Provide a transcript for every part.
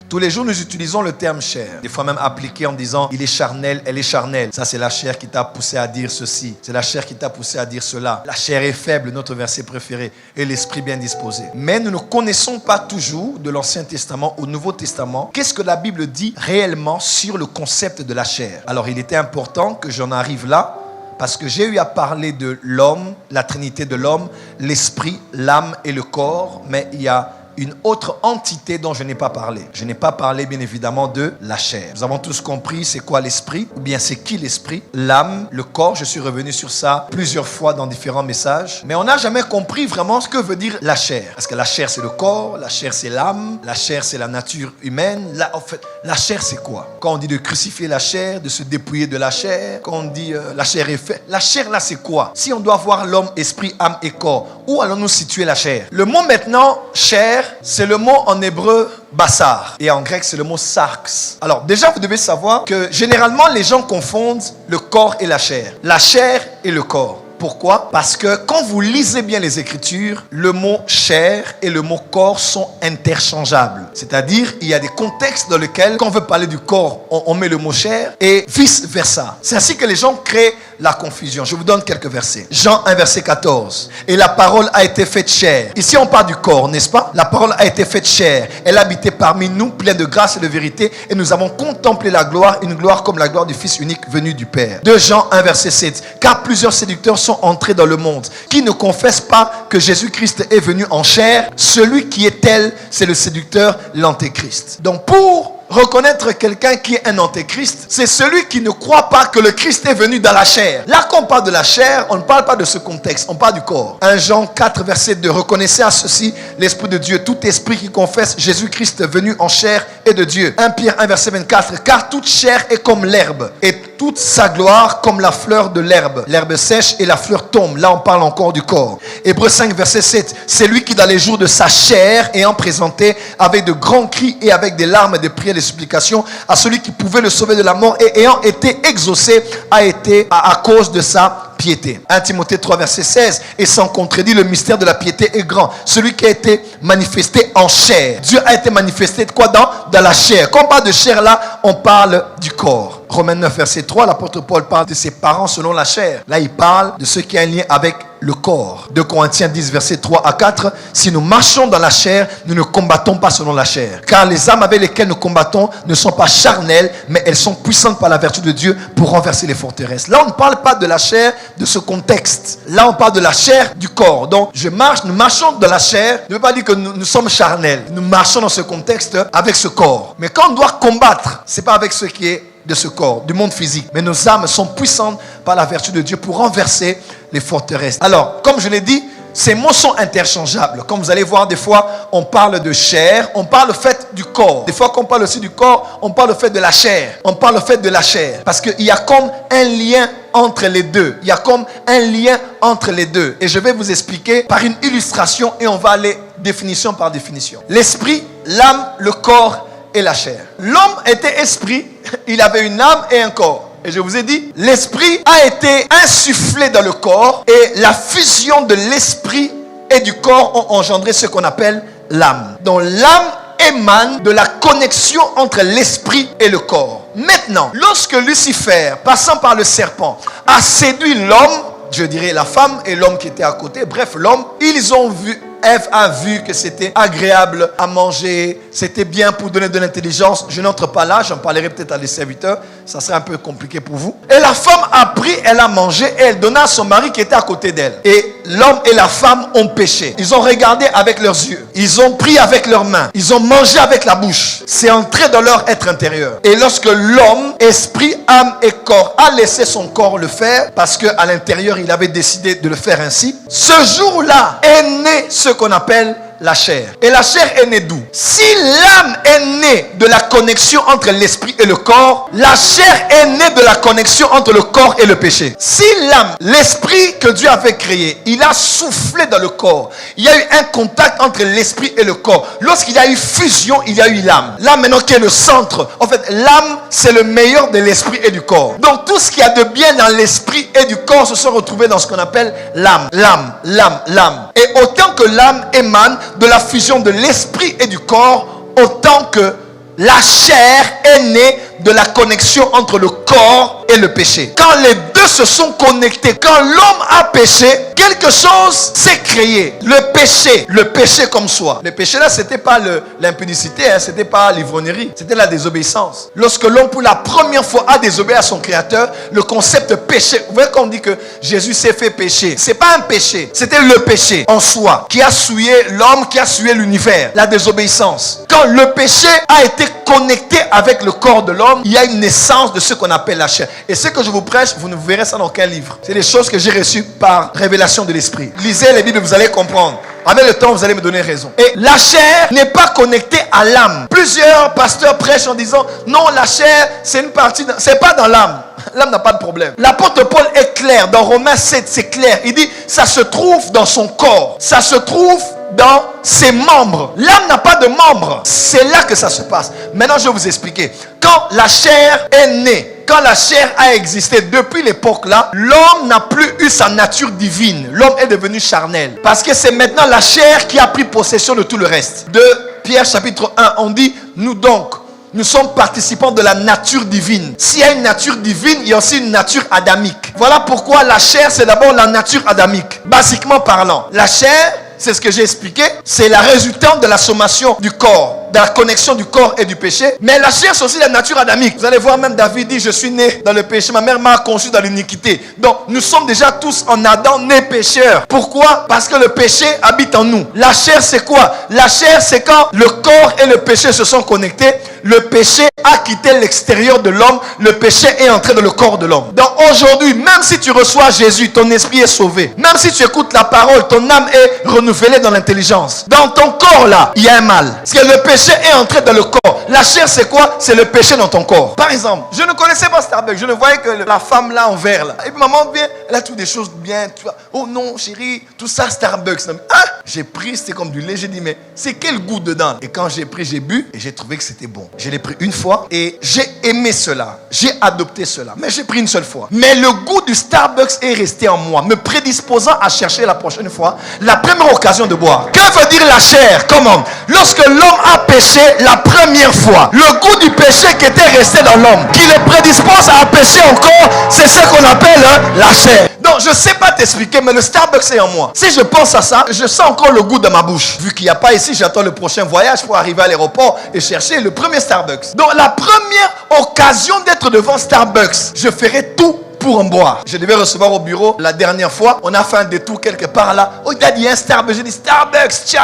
Tous les jours, nous utilisons le terme chair. Des fois même appliqué en disant, il est charnel, elle est charnelle. Ça, c'est la chair qui t'a poussé à dire ceci. C'est la chair qui t'a poussé à dire cela. La chair est faible, notre verset préféré, et l'esprit bien disposé. Mais nous ne connaissons pas toujours de l'Ancien Testament au Nouveau Testament qu'est-ce que la Bible dit réellement sur le concept de la chair. Alors, il était important que j'en arrive là, parce que j'ai eu à parler de l'homme, la trinité de l'homme, l'esprit, l'âme et le corps, mais il y a une autre entité dont je n'ai pas parlé. Je n'ai pas parlé, bien évidemment, de la chair. Nous avons tous compris c'est quoi l'esprit, ou bien c'est qui l'esprit, l'âme, le corps. Je suis revenu sur ça plusieurs fois dans différents messages. Mais on n'a jamais compris vraiment ce que veut dire la chair. Parce que la chair, c'est le corps, la chair, c'est l'âme, la chair, c'est la nature humaine. En fait, la chair, c'est quoi? Quand on dit de crucifier la chair, de se dépouiller de la chair, quand on dit la chair est faite, la chair, là, c'est quoi? Si on doit voir l'homme, esprit, âme et corps, où allons-nous situer la chair? Le mot maintenant, chair, c'est le mot en hébreu bassar et en grec c'est le mot sarx. Alors déjà vous devez savoir que généralement les gens confondent le corps et la chair et le corps. Pourquoi? Parce que quand vous lisez bien les Écritures, le mot chair et le mot corps sont interchangeables. C'est-à-dire, il y a des contextes dans lesquels, quand on veut parler du corps, on met le mot chair et vice-versa. C'est ainsi que les gens créent la confusion. Je vous donne quelques versets. Jean 1, verset 14. Et la parole a été faite chair. Ici, on parle du corps, n'est-ce pas? La parole a été faite chair. Elle habitait parmi nous, pleine de grâce et de vérité. Et nous avons contemplé la gloire, une gloire comme la gloire du Fils unique venu du Père. 2 Jean 1, verset 7. Car plusieurs séducteurs sont entrés dans le monde, qui ne confessent pas que Jésus-Christ est venu en chair. Celui qui est tel, c'est le séducteur, l'antéchrist. Donc pour reconnaître quelqu'un qui est un antéchrist, c'est celui qui ne croit pas que le Christ est venu dans la chair. Là, quand on parle de la chair, on ne parle pas de ce contexte, on parle du corps. 1 Jean 4, verset 2. Reconnaissez à ceci l'Esprit de Dieu, tout esprit qui confesse Jésus-Christ venu en chair est de Dieu. 1 Pierre 1, verset 24. Car toute chair est comme l'herbe, et toute sa gloire comme la fleur de l'herbe. L'herbe sèche et la fleur tombe. Là, on parle encore du corps. Hébreux 5, verset 7. C'est lui qui, dans les jours de sa chair, ayant présenté avec de grands cris et avec des larmes et des prières, des supplications à celui qui pouvait le sauver de la mort, et ayant été exaucé, a été à cause de sa piété. 1 Timothée 3, verset 16. Et sans contredit, le mystère de la piété est grand. Celui qui a été manifesté en chair. Dieu a été manifesté de quoi? Dans la chair. Quand on parle de chair là, on parle du corps. Romains 9, verset 3, l'apôtre Paul parle de ses parents selon la chair. Là, il parle de ce qui a un lien avec le corps. 2 Corinthiens 10, verset 3 à 4. Si nous marchons dans la chair, nous ne combattons pas selon la chair. Car les âmes avec lesquelles nous combattons ne sont pas charnelles, mais elles sont puissantes par la vertu de Dieu pour renverser les forteresses. Là, on ne parle pas de la chair de ce contexte. Là, on parle de la chair du corps. Donc, nous marchons dans la chair. Ne veut pas dire que nous sommes charnels. Nous marchons dans ce contexte avec ce corps. Mais quand on doit combattre, c'est pas avec ce qui est de ce corps, du monde physique. Mais nos âmes sont puissantes par la vertu de Dieu pour renverser les forteresses. Alors, comme je l'ai dit, ces mots sont interchangeables. Comme vous allez voir, des fois, on parle de chair, on parle au fait du corps. Des fois, quand on parle aussi du corps, on parle au fait de la chair. On parle au fait de la chair. Parce qu'il y a comme un lien entre les deux. Il y a comme un lien entre les deux. Et je vais vous expliquer par une illustration et on va aller définition par définition. L'esprit, l'âme, le corps et la chair. L'homme était esprit, il avait une âme et un corps. Et je vous ai dit, l'esprit a été insufflé dans le corps et la fusion de l'esprit et du corps ont engendré ce qu'on appelle l'âme. Donc l'âme émane de la connexion entre l'esprit et le corps. Maintenant, lorsque Lucifer, passant par le serpent, a séduit l'homme, je dirais la femme et l'homme qui était à côté, bref l'homme, ils ont vu, Ève a vu que c'était agréable à manger, c'était bien pour donner de l'intelligence. Je n'entre pas là, j'en parlerai peut-être à des serviteurs, ça serait un peu compliqué pour vous. Et la femme a pris, elle a mangé et elle donna à son mari qui était à côté d'elle. Et l'homme et la femme ont péché. Ils ont regardé avec leurs yeux, ils ont pris avec leurs mains, ils ont mangé avec la bouche. C'est entré dans leur être intérieur. Et lorsque l'homme, esprit, âme et corps, a laissé son corps le faire, parce qu'à l'intérieur il avait décidé de le faire ainsi, ce jour-là est né ce qu'on appelle la chair. Et la chair est née d'où? Si l'âme est née de la connexion entre l'esprit et le corps, la chair est née de la connexion entre le corps et le péché. Si l'âme, l'esprit que Dieu avait créé, il a soufflé dans le corps, il y a eu un contact entre l'esprit et le corps. Lorsqu'il y a eu fusion, il y a eu l'âme. L'âme maintenant qui est le centre. En fait, l'âme, c'est le meilleur de l'esprit et du corps. Donc tout ce qu'il y a de bien dans l'esprit et du corps se sont retrouvés dans ce qu'on appelle l'âme. L'âme, l'âme, l'âme. Et autant que l'âme émane de la fusion de l'esprit et du corps, autant que La chair est née de la connexion entre le corps et le péché. Quand les deux se sont connectés, quand l'homme a péché, quelque chose s'est créé. Le péché comme soi. Le péché là, c'était pas l'impudicité, hein, c'était pas l'ivrognerie, c'était la désobéissance. Lorsque l'homme pour la première fois a désobéi à son créateur, le concept de péché, vous voyez quand on dit que Jésus s'est fait pécher, c'est pas un péché, c'était le péché en soi qui a souillé l'homme, qui a souillé l'univers, la désobéissance. Quand le péché a été connecté avec le corps de l'homme, il y a une naissance de ce qu'on appelle la chair. Et ce que je vous prêche, vous ne verrez ça dans aucun livre. C'est des choses que j'ai reçues par révélation de l'esprit. Lisez les Bibles, vous allez comprendre. Avec le temps, vous allez me donner raison. Et la chair n'est pas connectée à l'âme. Plusieurs pasteurs prêchent en disant, non, la chair, c'est une partie, c'est pas dans l'âme. L'âme n'a pas de problème. L'apôtre Paul est clair. Dans Romains 7, c'est clair. Il dit, ça se trouve dans son corps. Ça se trouve dans ses membres. L'âme n'a pas de membres. C'est là que ça se passe. Maintenant, je vais vous expliquer. Quand la chair est née, quand la chair a existé depuis l'époque là, l'homme n'a plus eu sa nature divine. L'homme est devenu charnel. Parce que c'est maintenant la chair qui a pris possession de tout le reste. De Pierre chapitre 1, on dit, nous donc, nous sommes participants de la nature divine. S'il y a une nature divine, il y a aussi une nature adamique. Voilà pourquoi la chair, c'est d'abord la nature adamique. Basiquement parlant, la chair, c'est ce que j'ai expliqué, c'est la résultante de la sommation du corps, de la connexion du corps et du péché. Mais la chair, c'est aussi la nature adamique. Vous allez voir, même David dit, je suis né dans le péché, ma mère m'a conçu dans l'iniquité. Donc, nous sommes déjà tous en Adam nés pécheurs. Pourquoi? Parce que le péché habite en nous. La chair, c'est quoi? La chair, c'est quand le corps et le péché se sont connectés. Le péché a quitté l'extérieur de l'homme. Le péché est entré dans le corps de l'homme. Donc aujourd'hui, même si tu reçois Jésus, ton esprit est sauvé. Même si tu écoutes la parole, ton âme est renouvelée dans l'intelligence. Dans ton corps là, il y a un mal. Parce que le péché est entré dans le corps. La chair, c'est quoi? C'est le péché dans ton corps. Par exemple, je ne connaissais pas Starbucks. Je ne voyais que la femme là en vert là. Et puis maman vient, elle a toutes des choses bien. Tu vois. Oh non, chérie, tout ça Starbucks. Ah, j'ai pris, c'était comme du lait. J'ai dit, mais c'est quel goût dedans? Et quand j'ai pris, j'ai bu et j'ai trouvé que c'était bon. Je l'ai pris une fois et j'ai aimé cela. J'ai adopté cela. Mais j'ai pris une seule fois. Mais le goût du Starbucks est resté en moi, me prédisposant à chercher la prochaine fois la première occasion de boire. Que veut dire la chair? Comment? Lorsque l'homme a péché la première fois, le goût du péché qui était resté dans l'homme, qui le prédispose à pécher encore, c'est ce qu'on appelle la chair. Donc je ne sais pas t'expliquer, mais le Starbucks est en moi. Si je pense à ça, je sens encore le goût dans ma bouche. Vu qu'il n'y a pas ici, j'attends le prochain voyage pour arriver à l'aéroport et chercher le premier Starbucks. Donc la première occasion d'être devant Starbucks, je ferai tout pour en boire. Je devais recevoir au bureau la dernière fois. On a fait un détour quelque part là. Oh, il y a un Starbucks. J'ai dit Starbucks, chai.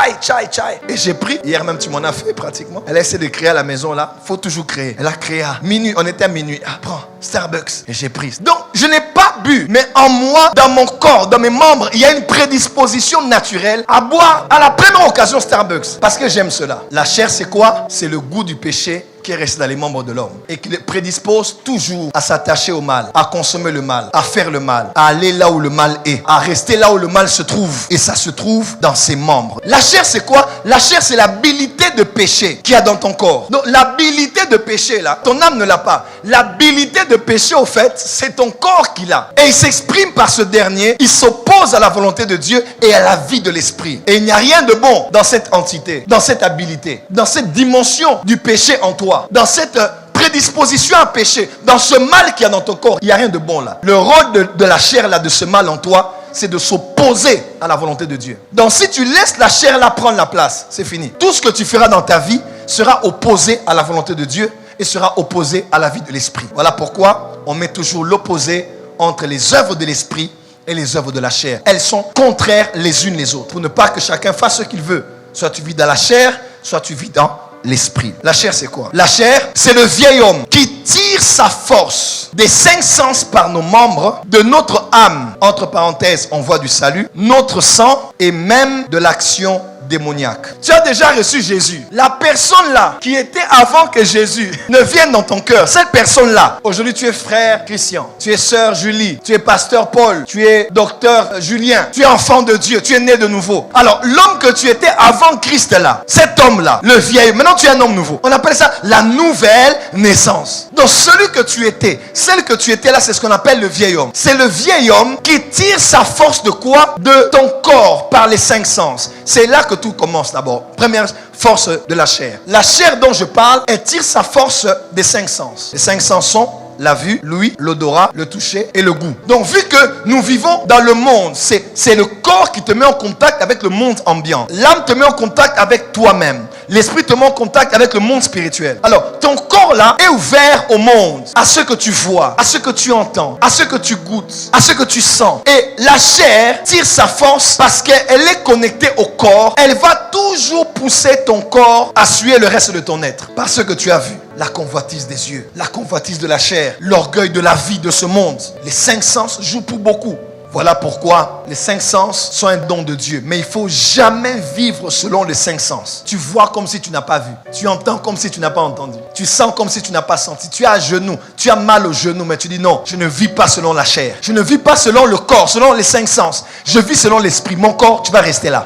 Et j'ai pris. Hier même, tu m'en as fait pratiquement. Elle a essayé de créer à la maison là. Faut toujours créer. Elle a créé à minuit. On était à minuit. Ah, prends Starbucks. Et j'ai pris. Donc, je n'ai pas bu. Mais en moi, dans mon corps, dans mes membres, il y a une prédisposition naturelle à boire à la première occasion Starbucks. Parce que j'aime cela. La chair, c'est quoi? C'est le goût du péché qui est resté dans les membres de l'homme et qui le prédispose toujours à s'attacher au mal, à consommer le mal, à faire le mal, à aller là où le mal est, à rester là où le mal se trouve. Et ça se trouve dans ses membres. La chair, c'est quoi? La chair, c'est l'habilité de péché qu'il y a dans ton corps. Donc l'habilité de péché là, ton âme ne l'a pas. L'habilité de péché, au fait, c'est ton corps qui l'a. Et il s'exprime par ce dernier. Il s'oppose à la volonté de Dieu et à la vie de l'esprit. Et il n'y a rien de bon dans cette entité, dans cette habilité, dans cette dimension du péché en toi. Dans cette prédisposition à pécher, dans ce mal qu'il y a dans ton corps, il n'y a rien de bon là. Le rôle de la chair là, de ce mal en toi, c'est de s'opposer à la volonté de Dieu. Donc si tu laisses la chair là prendre la place, c'est fini. Tout ce que tu feras dans ta vie sera opposé à la volonté de Dieu et sera opposé à la vie de l'esprit. Voilà pourquoi on met toujours l'opposé entre les œuvres de l'esprit et les œuvres de la chair. Elles sont contraires les unes les autres. Pour ne pas que chacun fasse ce qu'il veut. Soit tu vis dans la chair, soit tu vis dans l'esprit. La chair, c'est quoi? La chair, c'est le vieil homme qui tire sa force des 5 sens par nos membres, de notre âme, entre parenthèses, on voit du salut, notre sang et même de l'action démoniaque. Tu as déjà reçu Jésus. La personne là qui était avant que Jésus ne vienne dans ton cœur, cette personne là, aujourd'hui tu es frère Christian, tu es sœur Julie, tu es pasteur Paul, tu es docteur Julien, tu es enfant de Dieu, tu es né de nouveau. Alors l'homme que tu étais avant Christ là, cet homme là, le vieil, maintenant tu es un homme nouveau. On appelle ça la nouvelle naissance. Donc celui que tu étais, celle que tu étais là, c'est ce qu'on appelle le vieil homme. C'est le vieil homme qui tire sa force de quoi? De ton corps par les 5 sens. C'est là que tout commence d'abord. Première force de la chair. La chair dont je parle, elle tire sa force des 5 sens. Les 5 sens sont la vue, l'ouïe, l'odorat, le toucher et le goût. Donc, vu que nous vivons dans le monde, c'est le corps qui te met en contact avec le monde ambiant. L'âme te met en contact avec toi-même. L'esprit te met en contact avec le monde spirituel. Alors, ton corps là est ouvert au monde, à ce que tu vois, à ce que tu entends, à ce que tu goûtes, à ce que tu sens. Et la chair tire sa force parce qu'elle est connectée au corps. Elle va toujours pousser ton corps à suer le reste de ton être. Par ce que tu as vu. La convoitise des yeux, la convoitise de la chair, l'orgueil de la vie de ce monde. Les 5 sens jouent pour beaucoup. Voilà pourquoi les 5 sens sont un don de Dieu. Mais il ne faut jamais vivre selon les 5 sens. Tu vois comme si tu n'as pas vu. Tu entends comme si tu n'as pas entendu. Tu sens comme si tu n'as pas senti. Tu es à genoux. Tu as mal au genou. Mais tu dis non, je ne vis pas selon la chair. Je ne vis pas selon le corps, selon les 5 sens. Je vis selon l'esprit. Mon corps, tu vas rester là.